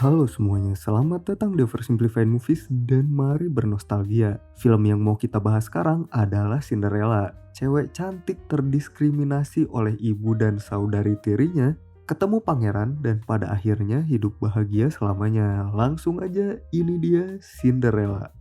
Halo semuanya, selamat datang di Oversimplified Movies dan mari bernostalgia. Film yang mau kita bahas sekarang adalah Cinderella. Cewek cantik terdiskriminasi oleh ibu dan saudari tirinya, ketemu pangeran dan pada akhirnya hidup bahagia selamanya. Langsung aja, ini dia Cinderella.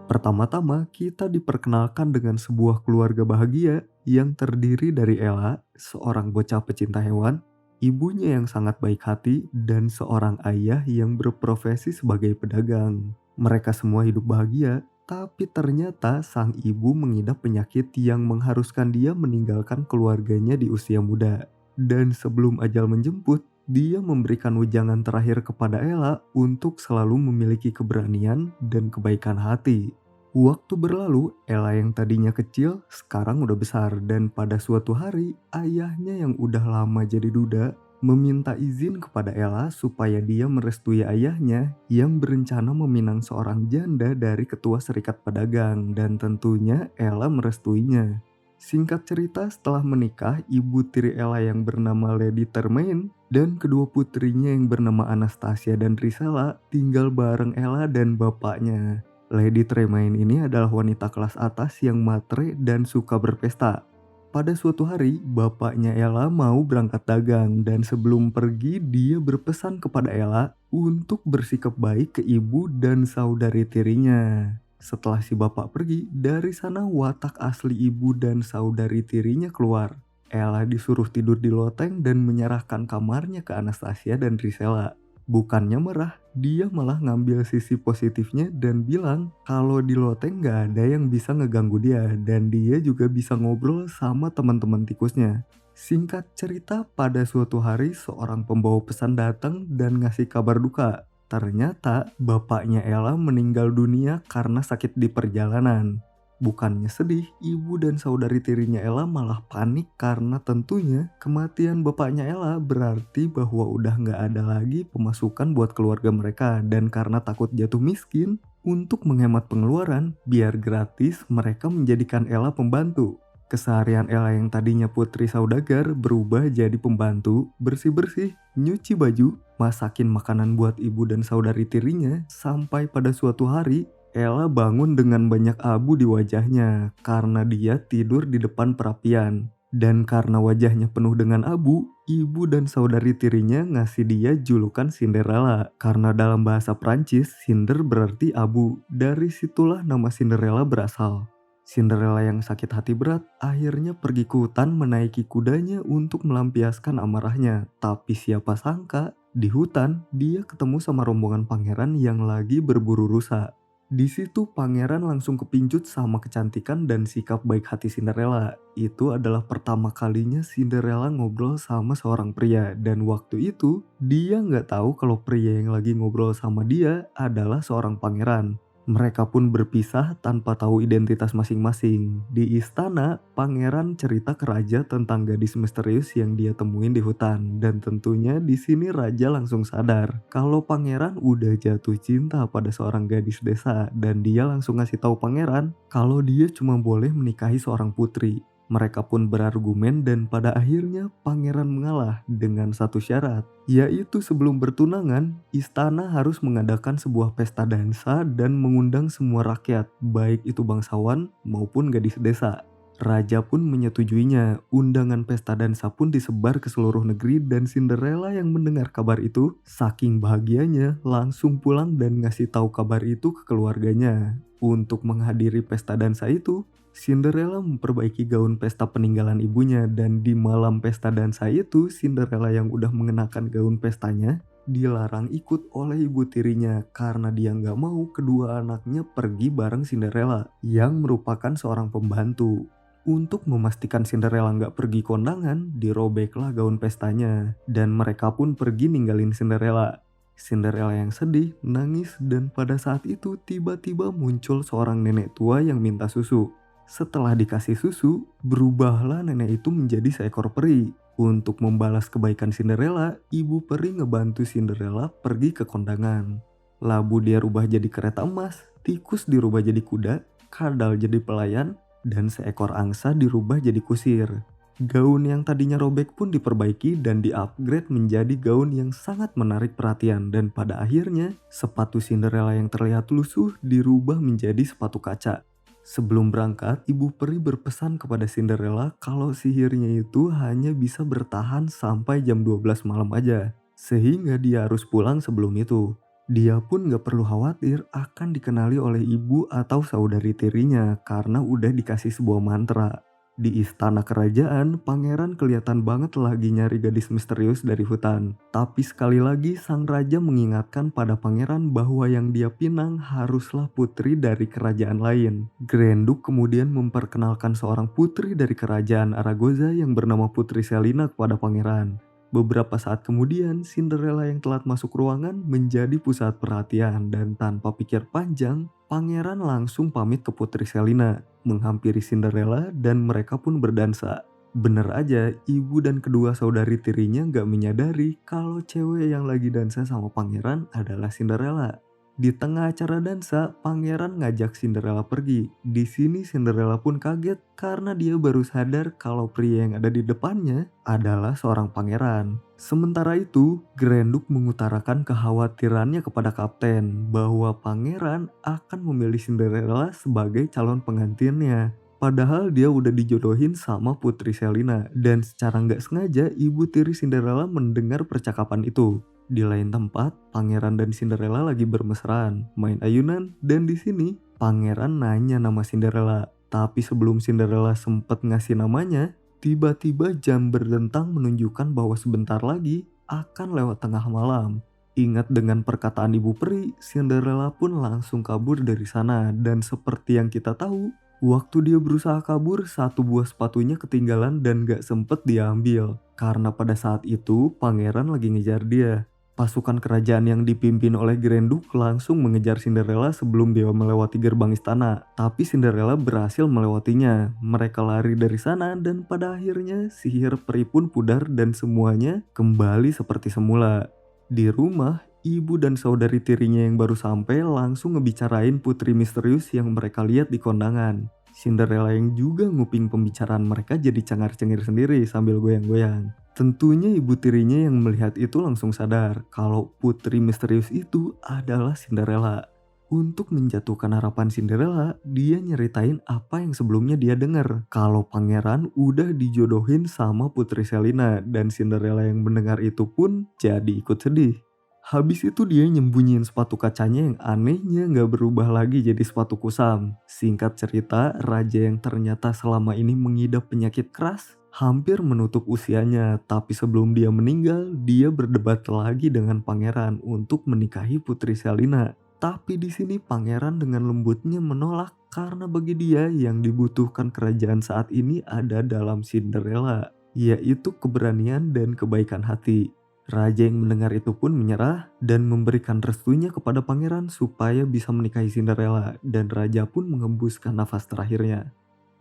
Pertama-tama kita diperkenalkan dengan sebuah keluarga bahagia yang terdiri dari Ella, seorang bocah pecinta hewan, ibunya yang sangat baik hati, dan seorang ayah yang berprofesi sebagai pedagang. Mereka semua hidup bahagia, tapi ternyata sang ibu mengidap penyakit yang mengharuskan dia meninggalkan keluarganya di usia muda. Dan sebelum ajal menjemput, dia memberikan wejangan terakhir kepada Ella untuk selalu memiliki keberanian dan kebaikan hati. Waktu berlalu, Ella yang tadinya kecil sekarang udah besar dan pada suatu hari ayahnya yang udah lama jadi duda meminta izin kepada Ella supaya dia merestui ayahnya yang berencana meminang seorang janda dari ketua serikat pedagang dan tentunya Ella merestuinya. Singkat cerita, setelah menikah, ibu tiri Ella yang bernama Lady Tremaine dan kedua putrinya yang bernama Anastasia dan Risella tinggal bareng Ella dan bapaknya. Lady Tremaine ini adalah wanita kelas atas yang matre dan suka berpesta. Pada suatu hari, bapaknya Ella mau berangkat dagang dan sebelum pergi dia berpesan kepada Ella untuk bersikap baik ke ibu dan saudari tirinya. Setelah si bapak pergi, dari sana watak asli ibu dan saudari tirinya keluar. Ella disuruh tidur di loteng dan menyerahkan kamarnya ke Anastasia dan Risella. Bukannya marah, dia malah ngambil sisi positifnya dan bilang kalau di loteng gak ada yang bisa ngeganggu dia dan dia juga bisa ngobrol sama teman-teman tikusnya. Singkat cerita, pada suatu hari seorang pembawa pesan datang dan ngasih kabar duka. Ternyata bapaknya Ella meninggal dunia karena sakit di perjalanan. Bukannya sedih, ibu dan saudari tirinya Ella malah panik karena tentunya kematian bapaknya Ella berarti bahwa udah nggak ada lagi pemasukan buat keluarga mereka dan karena takut jatuh miskin, untuk menghemat pengeluaran, biar gratis mereka menjadikan Ella pembantu. Keseharian Ella yang tadinya putri saudagar berubah jadi pembantu, bersih-bersih, nyuci baju, masakin makanan buat ibu dan saudari tirinya, sampai pada suatu hari Ella bangun dengan banyak abu di wajahnya karena dia tidur di depan perapian. Dan karena wajahnya penuh dengan abu, ibu dan saudari tirinya ngasih dia julukan Cinderella. Karena dalam bahasa Prancis, Cinder berarti abu. Dari situlah nama Cinderella berasal. Cinderella yang sakit hati berat akhirnya pergi ke hutan menaiki kudanya untuk melampiaskan amarahnya. Tapi siapa sangka, di hutan dia ketemu sama rombongan pangeran yang lagi berburu rusa. Di situ pangeran langsung kepincut sama kecantikan dan sikap baik hati Cinderella. Itu adalah pertama kalinya Cinderella ngobrol sama seorang pria dan waktu itu dia nggak tahu kalau pria yang lagi ngobrol sama dia adalah seorang pangeran. Mereka pun berpisah tanpa tahu identitas masing-masing. Di istana, pangeran cerita ke raja tentang gadis misterius yang dia temuin di hutan. Dan tentunya di sini raja langsung sadar kalau pangeran udah jatuh cinta pada seorang gadis desa dan dia langsung ngasih tahu pangeran kalau dia cuma boleh menikahi seorang putri. Mereka pun berargumen dan pada akhirnya pangeran mengalah dengan satu syarat, yaitu sebelum bertunangan, istana harus mengadakan sebuah pesta dansa dan mengundang semua rakyat, baik itu bangsawan maupun gadis desa. Raja pun menyetujuinya, undangan pesta dansa pun disebar ke seluruh negeri dan Cinderella yang mendengar kabar itu, saking bahagianya langsung pulang dan ngasih tahu kabar itu ke keluarganya. Untuk menghadiri pesta dansa itu, Cinderella memperbaiki gaun pesta peninggalan ibunya dan di malam pesta dansa itu Cinderella yang udah mengenakan gaun pestanya dilarang ikut oleh ibu tirinya karena dia nggak mau kedua anaknya pergi bareng Cinderella yang merupakan seorang pembantu. Untuk memastikan Cinderella nggak pergi kondangan, dirobeklah gaun pestanya dan mereka pun pergi ninggalin Cinderella. Cinderella yang sedih, nangis dan pada saat itu tiba-tiba muncul seorang nenek tua yang minta susu. Setelah dikasih susu, berubahlah nenek itu menjadi seekor peri. Untuk membalas kebaikan Cinderella, ibu peri ngebantu Cinderella pergi ke kondangan. Labu dia rubah jadi kereta emas, tikus dirubah jadi kuda, kadal jadi pelayan, dan seekor angsa dirubah jadi kusir. Gaun yang tadinya robek pun diperbaiki dan di-upgrade menjadi gaun yang sangat menarik perhatian, dan pada akhirnya sepatu Cinderella yang terlihat lusuh dirubah menjadi sepatu kaca. Sebelum berangkat, ibu peri berpesan kepada Cinderella kalau sihirnya itu hanya bisa bertahan sampai jam 12 malam aja, sehingga dia harus pulang sebelum itu. Dia pun gak perlu khawatir akan dikenali oleh ibu atau saudari tirinya karena udah dikasih sebuah mantra. Di istana kerajaan, pangeran kelihatan banget lagi nyari gadis misterius dari hutan. Tapi sekali lagi sang raja mengingatkan pada pangeran bahwa yang dia pinang haruslah putri dari kerajaan lain. Grand Duke kemudian memperkenalkan seorang putri dari kerajaan Aragoza yang bernama Putri Selina kepada pangeran. Beberapa saat kemudian, Cinderella yang telat masuk ruangan menjadi pusat perhatian, dan tanpa pikir panjang, pangeran langsung pamit ke Putri Selina, menghampiri Cinderella, dan mereka pun berdansa. Bener aja, ibu dan kedua saudari tirinya gak menyadari kalau cewek yang lagi dansa sama pangeran adalah Cinderella. Di tengah acara dansa, pangeran ngajak Cinderella pergi. Di sini Cinderella pun kaget karena dia baru sadar kalau pria yang ada di depannya adalah seorang pangeran. Sementara itu, Grand Duke mengutarakan kekhawatirannya kepada kapten bahwa pangeran akan memilih Cinderella sebagai calon pengantinnya. Padahal dia udah dijodohin sama Putri Selina, dan secara nggak sengaja ibu tiri Cinderella mendengar percakapan itu. Di lain tempat, pangeran dan Cinderella lagi bermesraan, main ayunan, dan di sini pangeran nanya nama Cinderella. Tapi sebelum Cinderella sempet ngasih namanya, tiba-tiba jam berdentang menunjukkan bahwa sebentar lagi akan lewat tengah malam. Ingat dengan perkataan ibu peri, Cinderella pun langsung kabur dari sana, dan seperti yang kita tahu, waktu dia berusaha kabur, satu buah sepatunya ketinggalan dan gak sempet diambil. Karena pada saat itu pangeran lagi ngejar dia. Pasukan kerajaan yang dipimpin oleh Grand Duke langsung mengejar Cinderella sebelum dia melewati gerbang istana. Tapi Cinderella berhasil melewatinya. Mereka lari dari sana dan pada akhirnya sihir peri pun pudar dan semuanya kembali seperti semula. Di rumah, ibu dan saudari tirinya yang baru sampai langsung ngebicarain putri misterius yang mereka lihat di kondangan. Cinderella yang juga nguping pembicaraan mereka jadi cengar-cengir sendiri sambil goyang-goyang. Tentunya ibu tirinya yang melihat itu langsung sadar kalau putri misterius itu adalah Cinderella. Untuk menjatuhkan harapan Cinderella, dia nyeritain apa yang sebelumnya dia dengar. Kalau pangeran udah dijodohin sama Putri Selina, dan Cinderella yang mendengar itu pun jadi ikut sedih. Habis itu dia nyembunyiin sepatu kacanya yang anehnya gak berubah lagi jadi sepatu kusam. Singkat cerita, raja yang ternyata selama ini mengidap penyakit keras hampir menutup usianya, tapi sebelum dia meninggal, dia berdebat lagi dengan pangeran untuk menikahi Putri Selina. Tapi di sini pangeran dengan lembutnya menolak karena bagi dia yang dibutuhkan kerajaan saat ini ada dalam Cinderella, yaitu keberanian dan kebaikan hati. Raja yang mendengar itu pun menyerah dan memberikan restunya kepada pangeran supaya bisa menikahi Cinderella, dan raja pun mengembuskan nafas terakhirnya.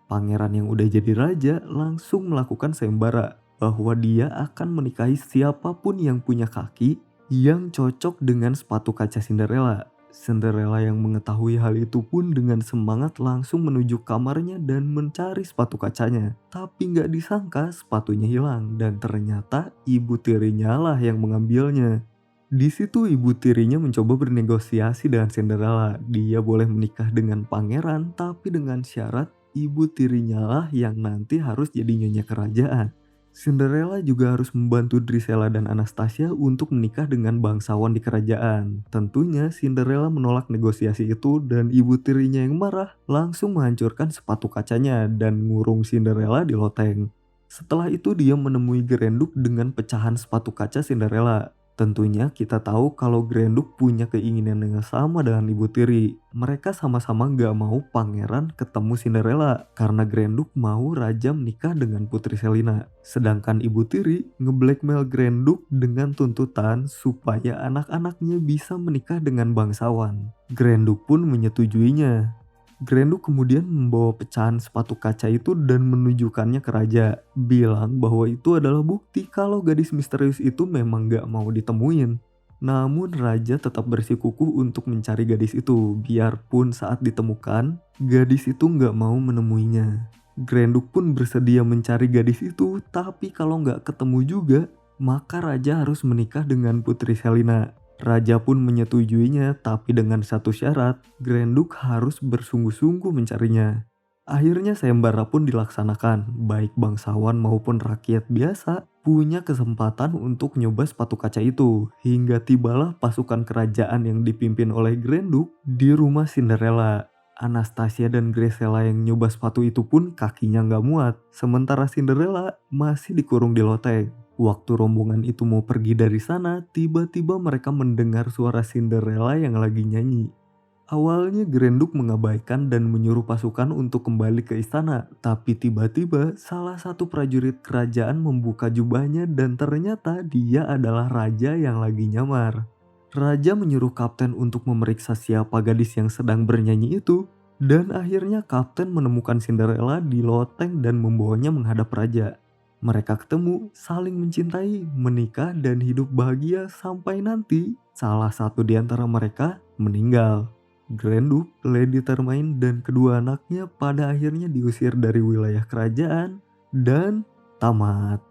Pangeran yang udah jadi raja langsung melakukan sayembara bahwa dia akan menikahi siapapun yang punya kaki yang cocok dengan sepatu kaca Cinderella. Cinderella yang mengetahui hal itu pun dengan semangat langsung menuju kamarnya dan mencari sepatu kacanya. Tapi gak disangka sepatunya hilang dan ternyata ibu tirinya lah yang mengambilnya. Di situ ibu tirinya mencoba bernegosiasi dengan Cinderella. Dia boleh menikah dengan pangeran tapi dengan syarat ibu tirinya lah yang nanti harus jadi nyonya kerajaan. Cinderella juga harus membantu Drisella dan Anastasia untuk menikah dengan bangsawan di kerajaan. Tentunya Cinderella menolak negosiasi itu dan ibu tirinya yang marah langsung menghancurkan sepatu kacanya dan ngurung Cinderella di loteng. Setelah itu dia menemui Grand Duke dengan pecahan sepatu kaca Cinderella. Tentunya kita tahu kalau Grand Duke punya keinginan yang sama dengan ibu tiri. Mereka sama-sama gak mau pangeran ketemu Cinderella karena Grand Duke mau raja menikah dengan Putri Selina. Sedangkan ibu tiri ngeblackmail Grand Duke dengan tuntutan supaya anak-anaknya bisa menikah dengan bangsawan. Grand Duke pun menyetujuinya. Grand Duke kemudian membawa pecahan sepatu kaca itu dan menunjukkannya ke raja, bilang bahwa itu adalah bukti kalau gadis misterius itu memang gak mau ditemuin. Namun raja tetap bersikukuh untuk mencari gadis itu, biarpun saat ditemukan, gadis itu gak mau menemuinya. Grenduk pun bersedia mencari gadis itu, tapi kalau nggak ketemu juga, maka raja harus menikah dengan Putri Selina. Raja pun menyetujuinya, tapi dengan satu syarat, Grenduk harus bersungguh-sungguh mencarinya. Akhirnya sayembara pun dilaksanakan, baik bangsawan maupun rakyat biasa punya kesempatan untuk nyoba sepatu kaca itu. Hingga tibalah pasukan kerajaan yang dipimpin oleh Grenduk di rumah Cinderella. Anastasia dan Graciela yang nyoba sepatu itu pun kakinya nggak muat, sementara Cinderella masih dikurung di loteng. Waktu rombongan itu mau pergi dari sana, tiba-tiba mereka mendengar suara Cinderella yang lagi nyanyi. Awalnya Grenduk mengabaikan dan menyuruh pasukan untuk kembali ke istana, tapi tiba-tiba salah satu prajurit kerajaan membuka jubahnya dan ternyata dia adalah raja yang lagi nyamar. Raja menyuruh kapten untuk memeriksa siapa gadis yang sedang bernyanyi itu, dan akhirnya kapten menemukan Cinderella di loteng dan membawanya menghadap raja. Mereka ketemu, saling mencintai, menikah, dan hidup bahagia sampai nanti salah satu di antara mereka meninggal. Grenduk, Lady Termain, dan kedua anaknya pada akhirnya diusir dari wilayah kerajaan dan tamat.